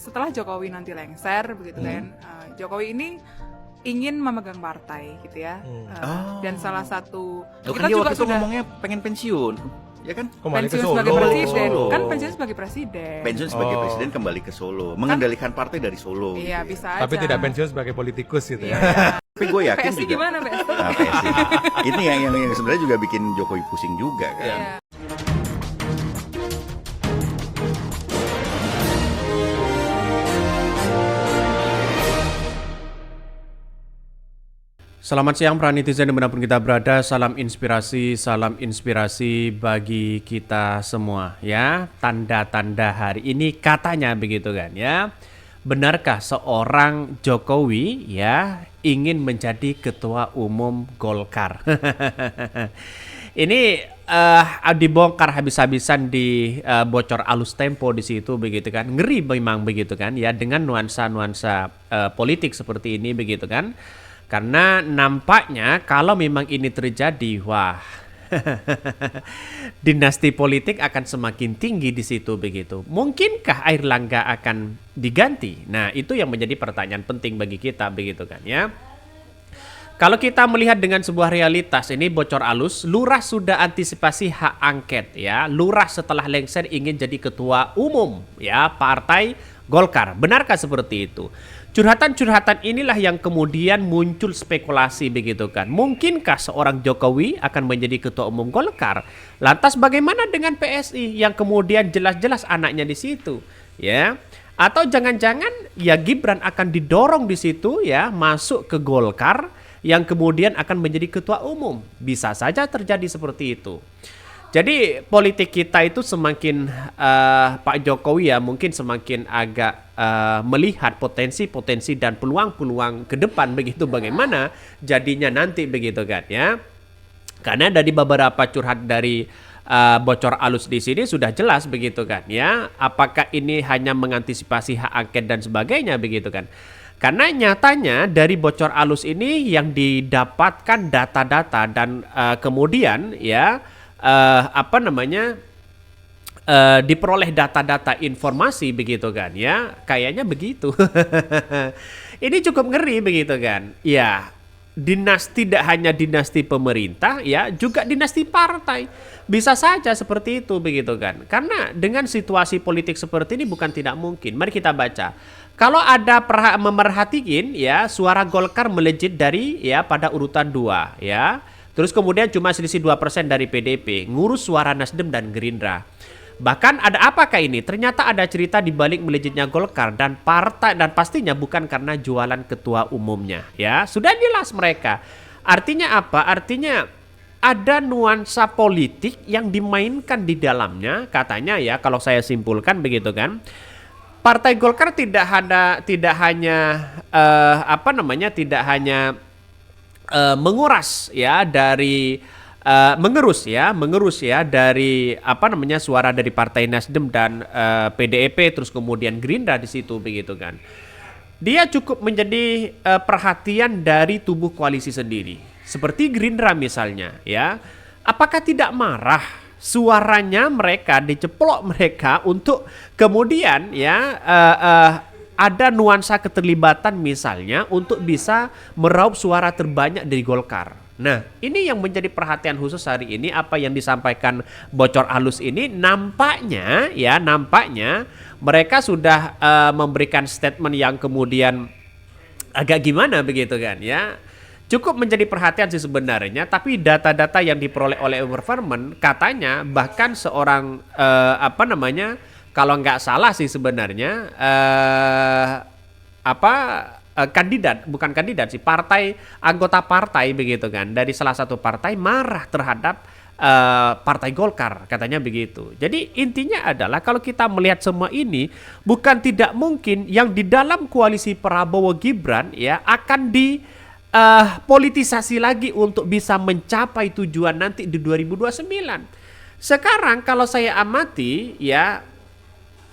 setelah Jokowi nanti lengser begitu kan, Jokowi ini ingin memegang partai gitu ya. Dan salah satu kita kan juga sudah ngomongnya pengen pensiun, ya kan? Kembali pensiun ke Solo. Sebagai presiden, kan pensiun sebagai presiden. Pensiun sebagai presiden kembali ke Solo, mengendalikan partai dari Solo. Iya, gitu bisa aja. Tapi tidak pensiun sebagai politikus gitu ya. Tapi gue yakin PSI juga. Gimana PSI? Nah, PSI. Ini yang sebenarnya juga bikin Jokowi pusing juga kan. Iya. Selamat siang para netizen dimanapun kita berada, salam inspirasi bagi kita semua ya. Tanda-tanda hari ini katanya begitu kan ya. Benarkah seorang Jokowi ya ingin menjadi ketua umum Golkar? Ini dibongkar habis-habisan di bocor alus Tempo di situ begitu kan. Ngeri memang begitu kan ya, dengan nuansa-nuansa politik seperti ini begitu kan. Karena nampaknya kalau memang ini terjadi, wah, dinasti politik akan semakin tinggi di situ begitu. Mungkinkah Airlangga akan diganti? Nah, itu yang menjadi pertanyaan penting bagi kita begitu kan ya. Kalau kita melihat dengan sebuah realitas, ini bocor alus, Lurah sudah antisipasi hak angket ya. Lurah setelah lengser ingin jadi ketua umum ya Partai Golkar. Benarkah seperti itu? Curhatan-curhatan inilah yang kemudian muncul spekulasi begitu kan. Mungkinkah seorang Jokowi akan menjadi ketua umum Golkar? Lantas bagaimana dengan PSI yang kemudian jelas-jelas anaknya di situ, ya? Atau jangan-jangan ya Gibran akan didorong di situ ya masuk ke Golkar yang kemudian akan menjadi ketua umum? Bisa saja terjadi seperti itu. Jadi politik kita itu semakin Pak Jokowi ya mungkin semakin agak melihat potensi-potensi dan peluang-peluang ke depan begitu, bagaimana jadinya nanti begitu kan ya. Karena dari beberapa curhat dari bocor alus di sini sudah jelas begitu kan ya. Apakah ini hanya mengantisipasi hak angket dan sebagainya begitu kan. Karena nyatanya dari bocor alus ini yang didapatkan data-data dan kemudian ya diperoleh data-data informasi begitu kan ya, kayaknya begitu. Ini cukup ngeri begitu kan ya. Dinasti tidak hanya dinasti pemerintah ya, juga dinasti partai bisa saja seperti itu begitu kan. Karena dengan situasi politik seperti ini bukan tidak mungkin. Mari kita baca. Kalau ada memerhatiin ya, suara Golkar melejit dari ya pada urutan 2 ya. Terus kemudian cuma selisih 2% dari PDP, ngurus suara Nasdem dan Gerindra. Bahkan ada apakah ini? Ternyata ada cerita di balik melejitnya Golkar dan partai, dan pastinya bukan karena jualan ketua umumnya. Ya, sudah jelas mereka. Artinya apa? Artinya ada nuansa politik yang dimainkan di dalamnya, katanya ya, kalau saya simpulkan begitu kan. Partai Golkar tidak hanya menguras ya dari mengerus ya dari suara dari Partai Nasdem dan PDIP, terus kemudian Gerindra di situ begitu kan. Dia cukup menjadi perhatian dari tubuh koalisi sendiri. Seperti Gerindra misalnya ya. Apakah tidak marah suaranya mereka diceplok mereka untuk kemudian ya ada nuansa keterlibatan misalnya untuk bisa meraup suara terbanyak dari Golkar. Nah, ini yang menjadi perhatian khusus hari ini, apa yang disampaikan bocor halus ini nampaknya mereka sudah memberikan statement yang kemudian agak gimana begitu kan ya. Cukup menjadi perhatian sih sebenarnya, tapi data-data yang diperoleh oleh government katanya bahkan seorang kalau nggak salah sih sebenarnya anggota partai begitu kan, dari salah satu partai marah terhadap Partai Golkar, katanya begitu. Jadi intinya adalah kalau kita melihat semua ini, bukan tidak mungkin yang di dalam koalisi Prabowo Gibran ya akan politisasi lagi untuk bisa mencapai tujuan nanti di 2029. Sekarang kalau saya amati ya,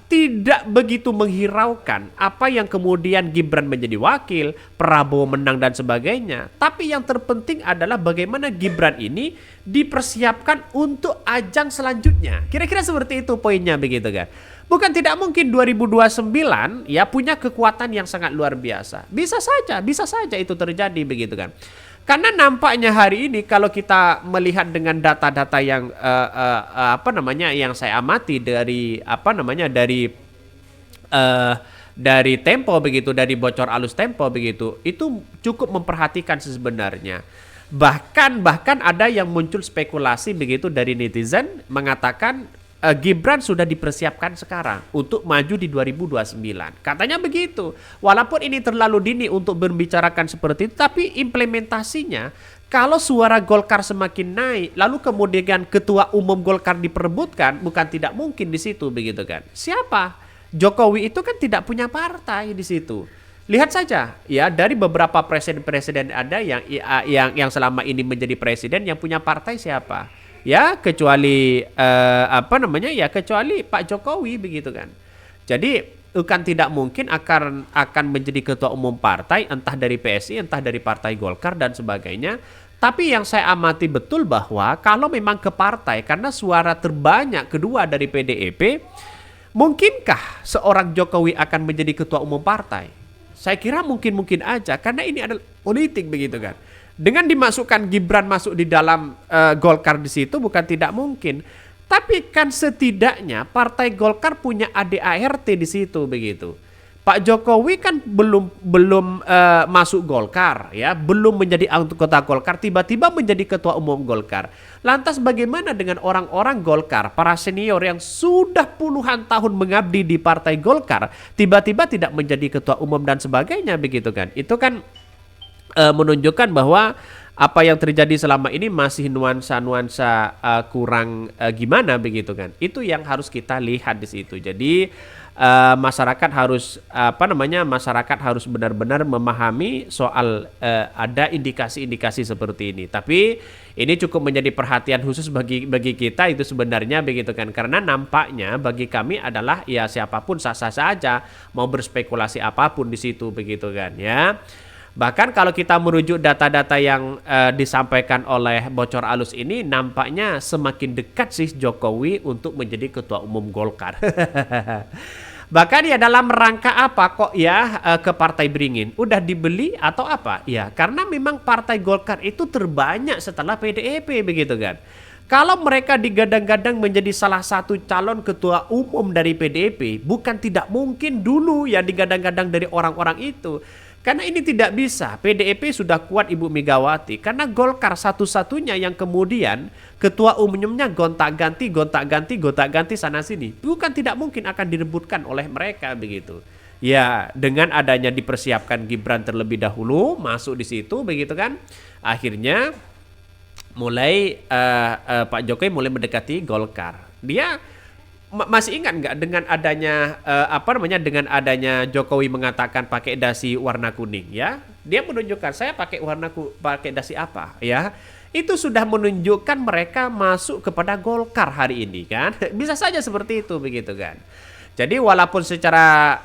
tidak begitu menghiraukan apa yang kemudian Gibran menjadi wakil, Prabowo menang dan sebagainya. Tapi yang terpenting adalah bagaimana Gibran ini dipersiapkan untuk ajang selanjutnya. Kira-kira seperti itu poinnya begitu kan. Bukan tidak mungkin 2029 ya punya kekuatan yang sangat luar biasa. Bisa saja itu terjadi begitu kan. Karena nampaknya hari ini kalau kita melihat dengan data-data yang yang saya amati dari Tempo begitu, dari bocor alus Tempo begitu, itu cukup memperhatikan sebenarnya. Bahkan ada yang muncul spekulasi begitu dari netizen mengatakan Gibran sudah dipersiapkan sekarang untuk maju di 2029. Katanya begitu. Walaupun ini terlalu dini untuk membicarakan seperti itu, tapi implementasinya kalau suara Golkar semakin naik, lalu kemudian ketua umum Golkar diperebutkan, bukan tidak mungkin di situ begitu kan. Siapa? Jokowi itu kan tidak punya partai di situ. Lihat saja ya, dari beberapa presiden-presiden ada yang selama ini menjadi presiden yang punya partai siapa? Ya kecuali kecuali Pak Jokowi begitu kan. Jadi bukan tidak mungkin akan menjadi ketua umum partai, entah dari PSI, entah dari Partai Golkar dan sebagainya. Tapi yang saya amati betul bahwa kalau memang ke partai karena suara terbanyak kedua dari PDIP, mungkinkah seorang Jokowi akan menjadi ketua umum partai? Saya kira mungkin aja karena ini adalah politik begitu kan. Dengan dimasukkan Gibran masuk di dalam Golkar di situ bukan tidak mungkin. Tapi kan setidaknya Partai Golkar punya ADART di situ begitu. Pak Jokowi kan belum masuk Golkar ya, belum menjadi anggota Golkar, tiba-tiba menjadi ketua umum Golkar. Lantas bagaimana dengan orang-orang Golkar, para senior yang sudah puluhan tahun mengabdi di Partai Golkar, tiba-tiba tidak menjadi ketua umum dan sebagainya begitu kan. Itu kan menunjukkan bahwa apa yang terjadi selama ini masih nuansa kurang gimana begitu kan. Itu yang harus kita lihat di situ. Jadi masyarakat harus benar-benar memahami soal ada indikasi-indikasi seperti ini. Tapi ini cukup menjadi perhatian khusus bagi kita itu sebenarnya begitu kan. Karena nampaknya bagi kami adalah ya siapapun sah-sah saja mau berspekulasi apapun di situ begitu kan ya. Bahkan kalau kita merujuk data-data yang disampaikan oleh bocor alus ini, nampaknya semakin dekat sih Jokowi untuk menjadi ketua umum Golkar. Bahkan ya dalam rangka apa kok ya ke Partai Beringin? Udah dibeli atau apa? Ya karena memang Partai Golkar itu terbanyak setelah PDIP begitu kan. Kalau mereka digadang-gadang menjadi salah satu calon ketua umum dari PDIP, bukan tidak mungkin dulu ya digadang-gadang dari orang-orang itu. Karena ini tidak bisa, PDIP sudah kuat Ibu Megawati. Karena Golkar satu-satunya yang kemudian ketua umumnya gonta-ganti sana sini. Bukan tidak mungkin akan direbutkan oleh mereka begitu. Ya dengan adanya dipersiapkan Gibran terlebih dahulu masuk di situ begitu kan. Akhirnya mulai Pak Jokowi mulai mendekati Golkar. Dia masih ingat nggak dengan adanya dengan adanya Jokowi mengatakan pakai dasi warna kuning ya, dia menunjukkan saya pakai dasi apa ya, itu sudah menunjukkan mereka masuk kepada Golkar hari ini kan. Bisa saja seperti itu begitu kan. Jadi walaupun secara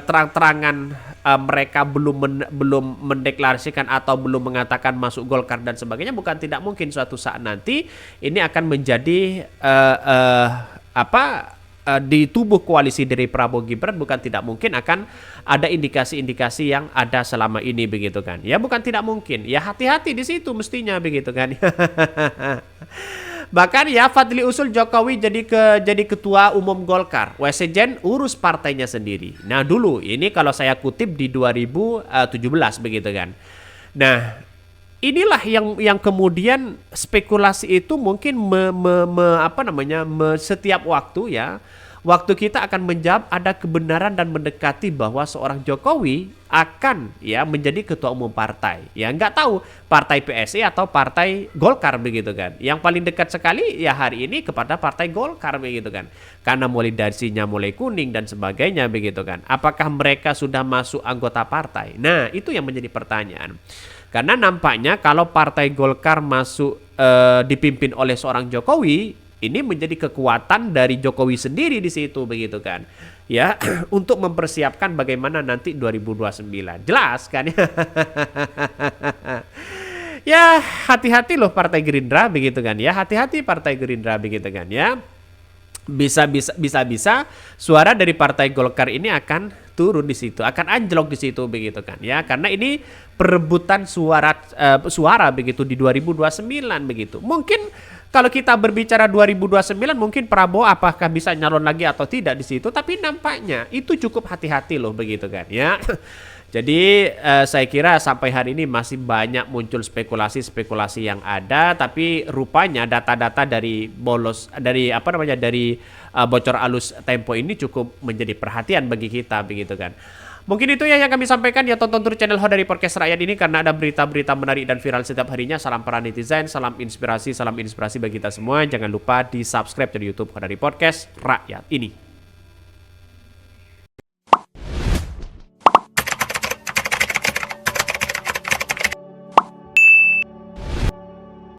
terang-terangan mereka belum mendeklarasikan atau belum mengatakan masuk Golkar dan sebagainya, bukan tidak mungkin suatu saat nanti ini akan menjadi di tubuh koalisi dari Prabowo Gibran, bukan tidak mungkin akan ada indikasi-indikasi yang ada selama ini begitu kan. Ya bukan tidak mungkin. Ya hati-hati di situ mestinya begitu kan. Bahkan ya Fadli usul Jokowi jadi ketua umum Golkar. Wasekjen urus partainya sendiri. Nah dulu ini kalau saya kutip di 2017 begitu kan. Nah inilah yang kemudian spekulasi itu mungkin setiap waktu ya, waktu kita akan menjawab ada kebenaran dan mendekati bahwa seorang Jokowi akan ya menjadi ketua umum partai. Ya nggak tahu partai PSI atau partai Golkar begitu kan. Yang paling dekat sekali ya hari ini kepada partai Golkar begitu kan. Karena mulai dasinya mulai kuning dan sebagainya begitu kan. Apakah mereka sudah masuk anggota partai? Nah itu yang menjadi pertanyaan. Karena nampaknya kalau Partai Golkar masuk dipimpin oleh seorang Jokowi, ini menjadi kekuatan dari Jokowi sendiri di situ begitu kan. Ya, untuk mempersiapkan bagaimana nanti 2029. Jelas kan ya. Ya, hati-hati loh Partai Gerindra begitu kan ya. Hati-hati Partai Gerindra begitu kan ya. bisa suara dari Partai Golkar ini akan turun di situ, akan anjlok di situ begitu kan ya, karena ini perebutan suara begitu di 2029 begitu. Mungkin kalau kita berbicara 2029 mungkin Prabowo apakah bisa nyalon lagi atau tidak di situ, tapi nampaknya itu cukup hati-hati loh begitu kan ya. Jadi saya kira sampai hari ini masih banyak muncul spekulasi yang ada, tapi rupanya data-data dari bocor alus Tempo ini cukup menjadi perhatian bagi kita begitu kan. Mungkin itu ya yang kami sampaikan, ya tonton terus channel Ho dari Podcast Rakyat ini karena ada berita-berita menarik dan viral setiap harinya. Salam para netizen, salam inspirasi bagi kita semua. Jangan lupa di subscribe di YouTube Ho dari Podcast Rakyat ini.